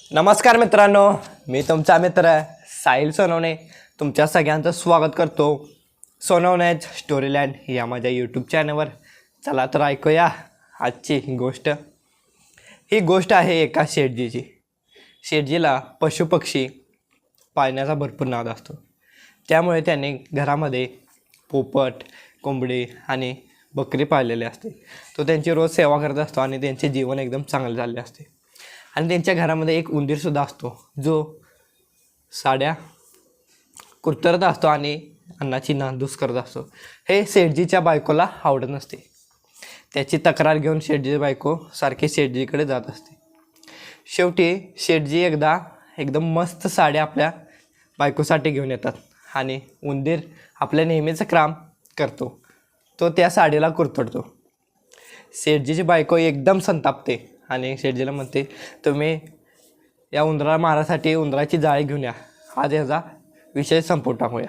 नमस्कार मित्रांनो, मी तुमचा मित्र साहिल सोनवणे तुमच्या सगळ्यांचं स्वागत करतो सोनवणेज स्टोरीलँड या माझ्या यूट्यूब चॅनलवर. चला तर ऐकूया आजची गोष्ट. ही गोष्ट आहे एका शेठजीची. शेठजीला पशुपक्षी पाळण्याचा भरपूर नाद असतो. त्यामुळे त्याने घरामध्ये पोपट, कोंबडी आणि बकरी पाळलेली असते. तो त्यांची रोज सेवा करत असतो आणि त्यांचे जीवन एकदम चांगले झाले असते. आणि त्यांच्या घरामध्ये एक उंदीरसुद्धा असतो जो साड्या कुरतरत असतो आणि अन्नाची नासधूस करत असतो. हे शेठजीच्या बायकोला आवडत नसते. त्याची तक्रार घेऊन शेठजीची बायको सारखी शेठजीकडे जात असते. शेवटी शेठजी एकदा एकदम मस्त साड्या आपल्या बायकोसाठी घेऊन येतात आणि उंदीर आपल्या नेहमीचं काम करतो. तो त्या साडीला कुरतडतो. शेठजीची बायको एकदम संतापते आणि शेठजीला म्हणते, तुम्ही या उंदराला मारासाठी उंदराची जाळी घेऊन या, आज याचा विषय संपवून टाकूया.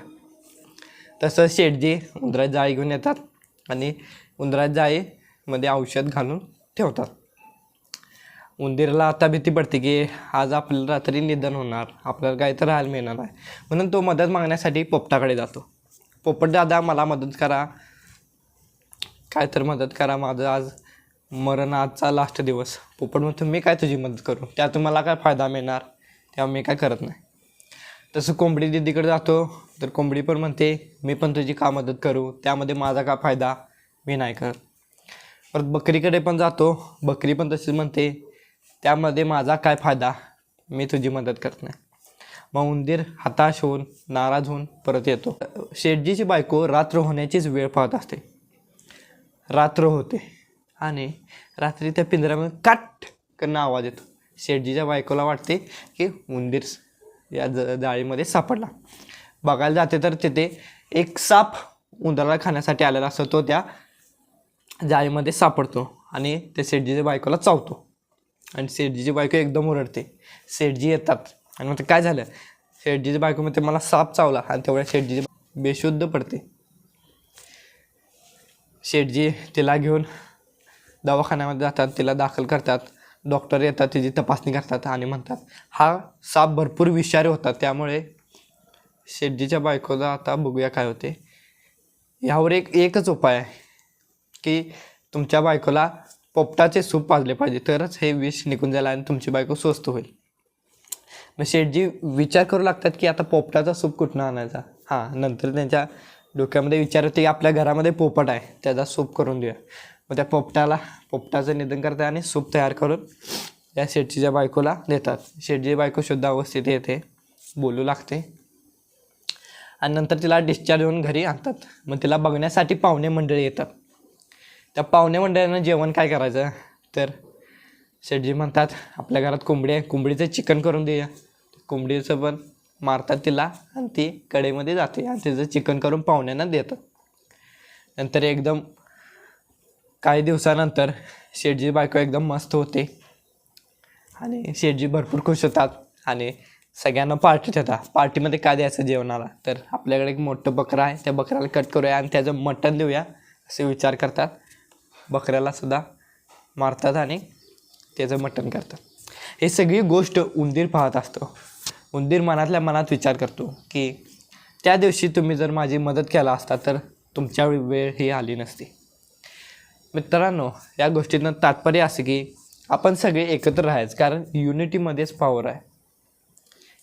तसं शेठजी उंदराची जाळी घेऊन येतात आणि उंदराची जाळीमध्ये औषध घालून ठेवतात. उंदीरला आता भीती पडते की आज आपल्याला रात्री निधन होणार, आपल्याला काही तर राहायला मिळणार आहे. म्हणून तो मदत मागण्यासाठी पोपटाकडे जातो. पोपट दादा, मला मदत करा, काय तर मदत करा, माझं आज मरण, आजचा लास्ट दिवस. पोपट म्हणतो, मी काय तुझी मदत करू, त्यातून मला काय फायदा मिळणार, तेव्हा मी काय करत नाही. तसं कोंबडी दीदीकडे जातो तर कोंबडी पण म्हणते, मी पण तुझी का मदत करू, त्यामध्ये माझा का फायदा, मी नाही करत. परत बकरीकडे पण जातो. बकरी पण तशीच म्हणते, त्यामध्ये माझा काय फायदा, मी तुझी मदत करत नाही. मग उंदीर हताश होऊन, नाराज होऊन परत येतो. शेठजीची बायको रात्र होण्याचीच वेळ पाहत असते. रात्र होते आणि रात्री त्या पिंजऱ्यामध्ये काट करणं आवाज येतो. शेठजीच्या बायकोला वाटते की उंदीर या जाळीमध्ये सापडला. बघायला जाते तर तिथे एक साप उंदराला खाण्यासाठी आलेला असतो. तो त्या जाळीमध्ये सापडतो आणि ते शेठजीच्या बायकोला चावतो आणि शेठजीची बायको एकदम ओरडते. शेठजी येतात आणि मग काय झालं, शेठजीची बायको म्हणते, मला साप चावला, आणि तेवढ्या शेठजीची बेशुद्ध पडते. शेठजी तिला घेऊन दवाखान्यामध्ये जातात, तिला दाखल करतात. डॉक्टर येतात, तिची तपासणी करतात आणि म्हणतात, हा साप भरपूर विषारी होता. त्यामुळे शेठजीच्या बायकोला आता बघूया काय होते. यावर एकच उपाय आहे की तुमच्या बायकोला पोपटाचे सूप पाजले पाहिजे, तरच हे विष निघून जाईल आणि तुमची बायको स्वस्थ होईल. मग शेठजी विचार करू लागतात की आता पोपटाचा सूप कुठनं आणायचा. नंतर त्यांच्या डोक्यामध्ये विचार होते की आपल्या घरामध्ये पोपट आहे, त्याचा सूप करून देऊया. मग त्या पोपटाचं निधन करतात आणि सूप तयार करून त्या शेठजीच्या बायकोला देतात. शेठजीची बायको शुद्ध अवस्थेत येते, बोलू लागते आणि नंतर तिला डिस्चार्ज होऊन घरी आणतात. मग तिला बघण्यासाठी पाहुणे मंडळी येतात. त्या पाहुणे मंडळींना जेवण काय करायचं, तर शेठजी म्हणतात, आपल्या घरात कोंबडी आहे, कोंबडीचं चिकन करून देऊया. कोंबडीचं पण मारतात तिला आणि ती कढईमध्ये जाते आणि तिचं चिकन करून पाहुण्यांना देतात. नंतर एकदम काही दिवसानंतर शेठजी बायको एकदम मस्त होते आणि शेठजी भरपूर खुश होतात आणि सगळ्यांना पार्टी देतात. पार्टीमध्ये काय द्यायचं जेवणाला, तर आपल्याकडे एक मोठं बकरं आहे, त्या बकऱ्याला कट करूया आणि त्याचं मटण देऊया असे विचार करतात. बकऱ्याला सुद्धा मारतात आणि त्याचं मटण करतात. हे सगळी गोष्ट उंदीर पाहत असतो. उंदीर मनातल्या मनात विचार करतो की त्या दिवशी तुम्ही जर माझी मदत केला असता तर तुमच्या वेळ ही आली नसती. मित्रांनो, या गोष्टींना तात्पर्य असं की आपण सगळे एकत्र राहायचं, कारण युनिटीमध्येच पॉवर आहे.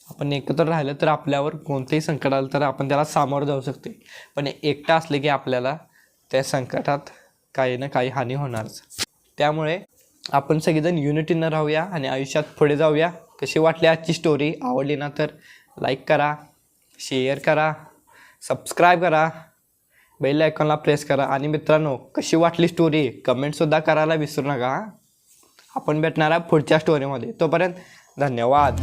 आपण एकत्र राहिलं तर आपल्यावर कोणतेही संकट आलं तर आपण त्याला सामोरं जाऊ शकते. पण एकटा असले की आपल्याला त्या संकटात काही ना काही हानी होणारच. त्यामुळे आपण सगळेजण युनिटीनं राहूया आणि आयुष्यात पुढे जाऊया. कशी वाटली आजची स्टोरी, आवडली ना तर लाईक करा, शेअर करा, सबस्क्राईब करा, बेल आयकॉनला प्रेस करा. आणि मित्रांनो, कशी वाटली स्टोरी कमेंटसुद्धा करायला विसरू नका. आपण भेटणार आहे पुढच्या स्टोरीमध्ये. तोपर्यंत धन्यवाद.